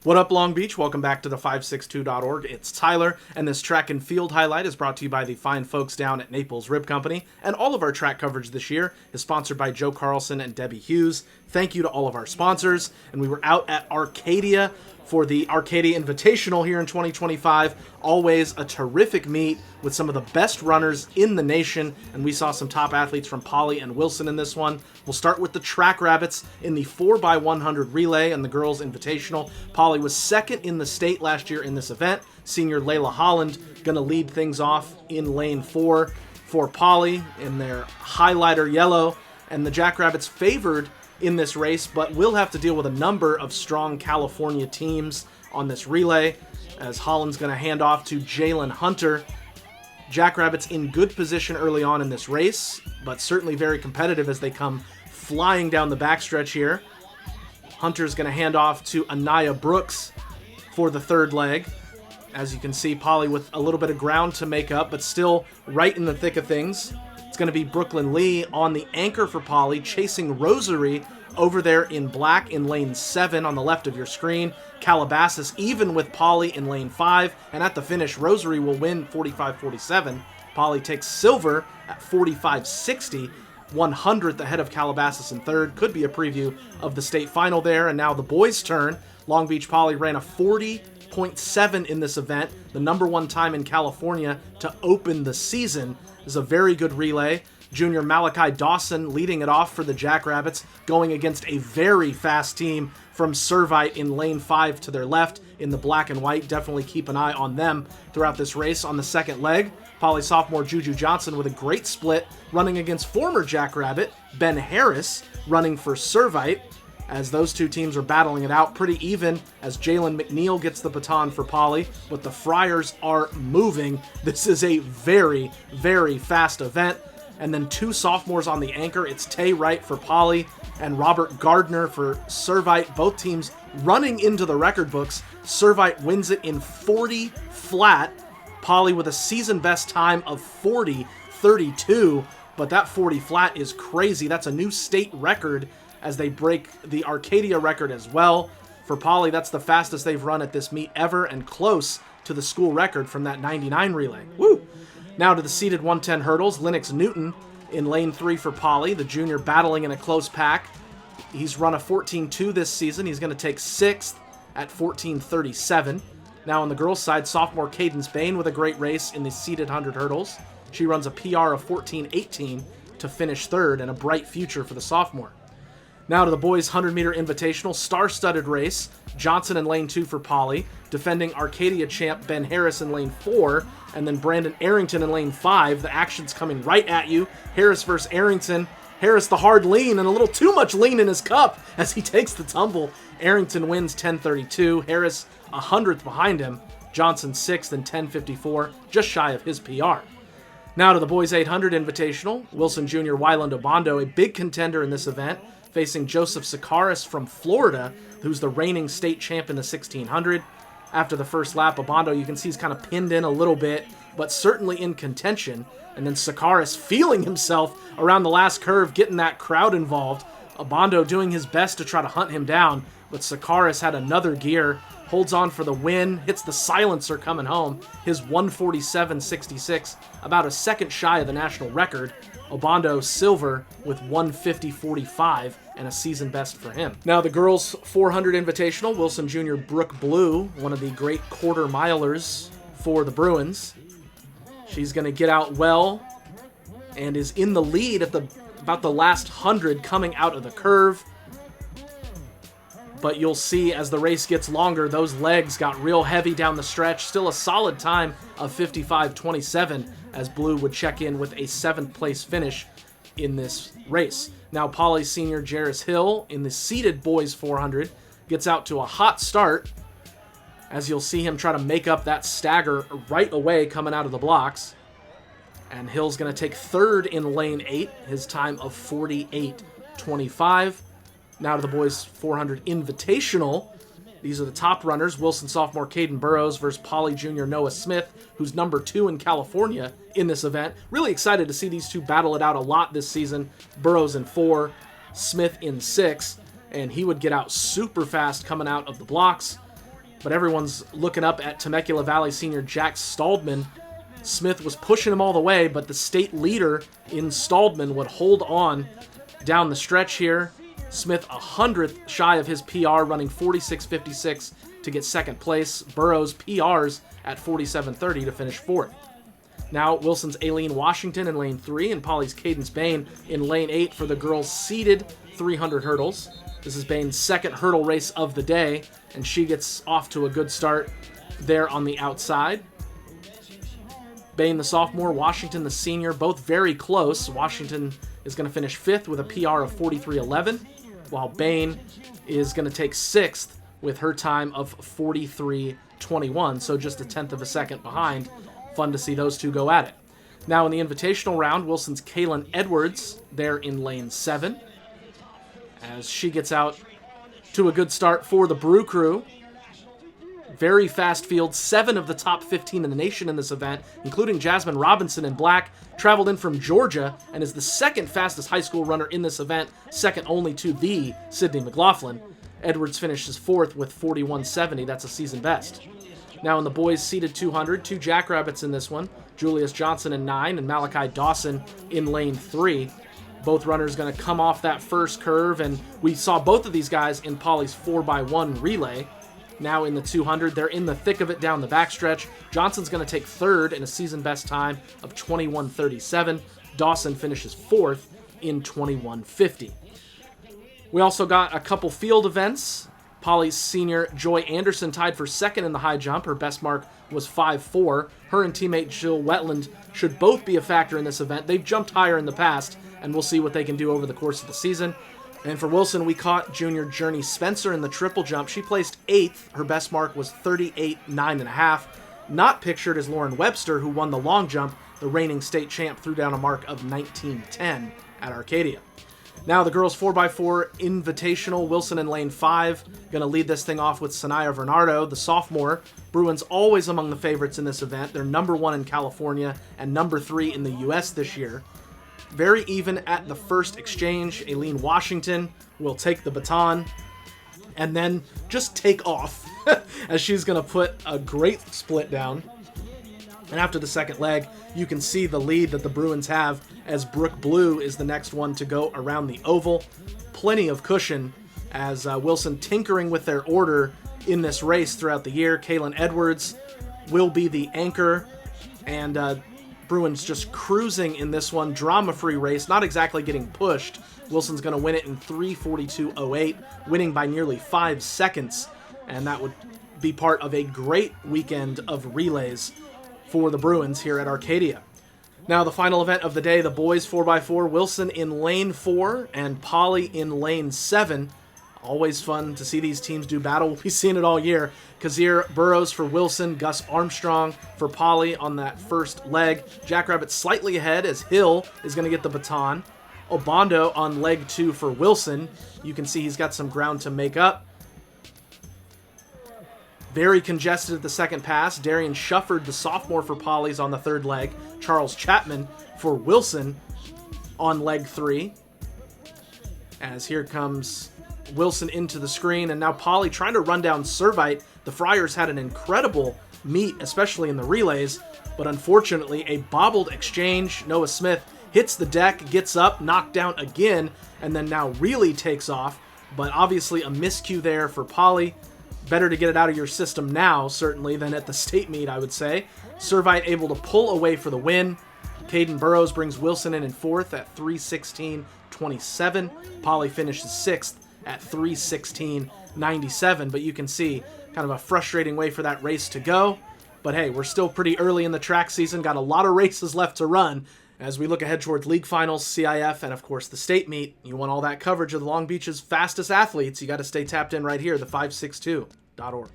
What up, Long Beach? Welcome back to the 562.org. It's Tyler, and this track and field highlight is brought to you by the fine folks down at Naples Rib Company, and all of our track coverage this year is sponsored by Joe Carlson and Debbie Hughes. Thank you to all of our sponsors, and we were out at Arcadia for the Arcadia Invitational here in 2025. Always a terrific meet with some of the best runners in the nation, and we saw some top athletes from Polly and Wilson in this one. We'll start with the Track Rabbits in the 4x100 relay and the girls' invitational. Polly was second in the state last year in this event. Senior Layla Holland going to lead things off in lane 4 for Polly in their highlighter yellow, and the Jackrabbits favored in this race, but will have to deal with a number of strong California teams on this relay, as Holland's going to hand off to Jalen Hunter. Jackrabbits in good position early on in this race, but certainly very competitive as they come flying down the backstretch here. Hunter's going to hand off to Anaya Brooks for the third leg. As you can see, Polly with a little bit of ground to make up, but still right in the thick of things. It's going to be Brooklyn Lee on the anchor for Polly, chasing Rosary over there in black in lane 7 on the left of your screen. Calabasas even with Polly in lane 5, and at the finish, Rosary will win 45-47. Polly takes silver at 45-60, 100th ahead of Calabasas in third. Could be a preview of the state final there, and now the boys' turn. Long Beach Polly ran a 40.7 in this event, the number one time in California to open the season. This is a very good relay. Junior Malachi Dawson leading it off for the Jackrabbits, going against a very fast team from Servite in lane 5 to their left in the black and white. Definitely keep an eye on them throughout this race. On the second leg, Polly sophomore Juju Johnson with a great split, running against former Jackrabbit Ben Harris, running for Servite, as those two teams are battling it out pretty even as Jalen McNeil gets the baton for Polly, but the Friars are moving. This is a very, very fast event. And then two sophomores on the anchor. It's Tay Wright for Polly and Robert Gardner for Servite. Both teams running into the record books. Servite wins it in 40 flat. Polly with a season best time of 40:32. But that 40 flat is crazy. That's a new state record as they break the Arcadia record as well. For Polly, that's the fastest they've run at this meet ever and close to the school record from that 99 relay. Woo! Now to the seated 110 hurdles. Lennox Newton in lane 3 for Polly, the junior battling in a close pack. He's run a 14.2 this season. He's going to take 6th at 14:37. Now on the girls' side, sophomore Cadence Bain with a great race in the seated 100 hurdles. She runs a PR of 14:18 to finish 3rd, and a bright future for the sophomore. Now to the boys' 100-meter invitational, star-studded race. Johnson in lane 2 for Polly, defending Arcadia champ Ben Harris in lane 4, and then Brandon Arrington in lane 5. The action's coming right at you. Harris versus Arrington. Harris the hard lean, and a little too much lean in his cup as he takes the tumble. Arrington wins 10:32. Harris 100th behind him. Johnson 6th in 10:54, just shy of his PR. Now to the boys' 800 invitational. Wilson Jr. Wyland Obando, a big contender in this event, facing Joseph Sakaris from Florida, who's the reigning state champ in the 1600. After the first lap, Obando, you can see he's kind of pinned in a little bit, but certainly in contention. And then Sakaris feeling himself around the last curve, getting that crowd involved. Obando doing his best to try to hunt him down, but Sakaris had another gear, holds on for the win, hits the silencer coming home. His 147.66, about a second shy of the national record. Obando silver with 150.45 and a season best for him. Now the girls 400 invitational, Wilson Jr. Brooke Blue, one of the great quarter milers for the Bruins. She's going to get out well and is in the lead at about the last 100 coming out of the curve. But you'll see as the race gets longer, those legs got real heavy down the stretch. Still a solid time of 55.27 as Blue would check in with a 7th place finish in this race. Now Polly senior Jarris Hill in the seated boys 400 gets out to a hot start, as you'll see him try to make up that stagger right away coming out of the blocks. And Hill's going to take 3rd in lane 8, his time of 48.25. Now to the boys 400 invitational. These are the top runners. Wilson sophomore Caden Burrows versus Polly junior Noah Smith, who's number 2 in California in this event. Really excited to see these two battle it out a lot this season. Burrows in 4, Smith in 6, and he would get out super fast coming out of the blocks. but everyone's looking up at Temecula Valley senior Jack Staldman. Smith was pushing him all the way, but the state leader in Staldman would hold on down the stretch here. Smith 100th shy of his PR, running 46.56 to get second place. Burrows PRs at 47.30 to finish fourth. Now Wilson's Aileen Washington in lane 3 and Polly's Cadence Bain in lane 8 for the girls' seeded 300 hurdles. This is Bain's second hurdle race of the day, and she gets off to a good start there on the outside. Bain, the sophomore, Washington, the senior, both very close. Washington is going to finish 5th with a PR of 43.11, while Bain is going to take 6th with her time of 43.21, so just a tenth of a second behind. Fun to see those two go at it. Now in the invitational round, Wilson's Kaylin Edwards there in lane 7 as she gets out to a good start for the Brew Crew. Very fast field. 7 of the top 15 in the nation in this event, including Jasmine Robinson in black, traveled in from Georgia and is the second fastest high school runner in this event, second only to the Sydney McLaughlin. Edwards finishes 4th with 41.70. That's a season best. Now in the boys seeded 200, 2 jackrabbits in this one. Julius Johnson in 9 and Malachi Dawson in lane 3. Both runners going to come off that first curve, and we saw both of these guys in Polly's 4x1 relay. Now in the 200, they're in the thick of it down the backstretch. Johnson's going to take 3rd in a season best time of 21.37. Dawson finishes 4th in 21.50. We also got a couple field events. Polly's senior Joy Anderson tied for 2nd in the high jump. Her best mark was 5.4. Her and teammate Jill Wetland should both be a factor in this event. They've jumped higher in the past, and we'll see what they can do over the course of the season. And for Wilson, we caught junior Journey Spencer in the triple jump. She placed 8th. Her best mark was 38.9.5. Not pictured is Lauren Webster, who won the long jump. The reigning state champ threw down a mark of 19.10 at Arcadia. Now the girls 4x4 Invitational, Wilson in lane 5. Going to lead this thing off with Sanaya Bernardo, the sophomore. Bruins always among the favorites in this event. They're number 1 in California and number 3 in the U.S. this year. Very even at the first exchange. Aileen Washington will take the baton and then just take off as she's going to put a great split down. And after the second leg, you can see the lead that the Bruins have as Brooke Blue is the next one to go around the oval. Plenty of cushion as Wilson tinkering with their order in this race throughout the year. Kaylin Edwards will be the anchor, and Bruins just cruising in this one. Drama-free race, not exactly getting pushed. Wilson's going to win it in 3:42.08, winning by nearly 5 seconds, and that would be part of a great weekend of relays for the Bruins here at Arcadia. Now the final event of the day, the boys 4x4, Wilson in lane 4 and Polly in lane 7. Always fun to see these teams do battle. We'll be seeing it all year. Kazir Burrows for Wilson, Gus Armstrong for Polly on that first leg. Jackrabbit slightly ahead as Hill is going to get the baton. Obando on leg 2 for Wilson. You can see he's got some ground to make up. Very congested at the second pass. Darian Shufford, the sophomore for Polly's on the third leg. Charles Chapman for Wilson on leg 3. As here comes Wilson into the screen, and now Polly trying to run down Servite. The Friars had an incredible meet, especially in the relays, but unfortunately a bobbled exchange. Noah Smith hits the deck, gets up, knocked down again, and then now really takes off, but obviously a miscue there for Polly. Better to get it out of your system now, certainly, than at the state meet, I would say. Servite able to pull away for the win. Caden Burrows brings Wilson in 4th at 3:16.27. Polly finishes 6th at 3:16.97, but you can see kind of a frustrating way for that race to go. But hey, we're still pretty early in the track season, got a lot of races left to run as we look ahead towards league finals, CIF, and of course the state meet. You want all that coverage of the Long Beach's fastest athletes, you got to stay tapped in right here, the 562.org.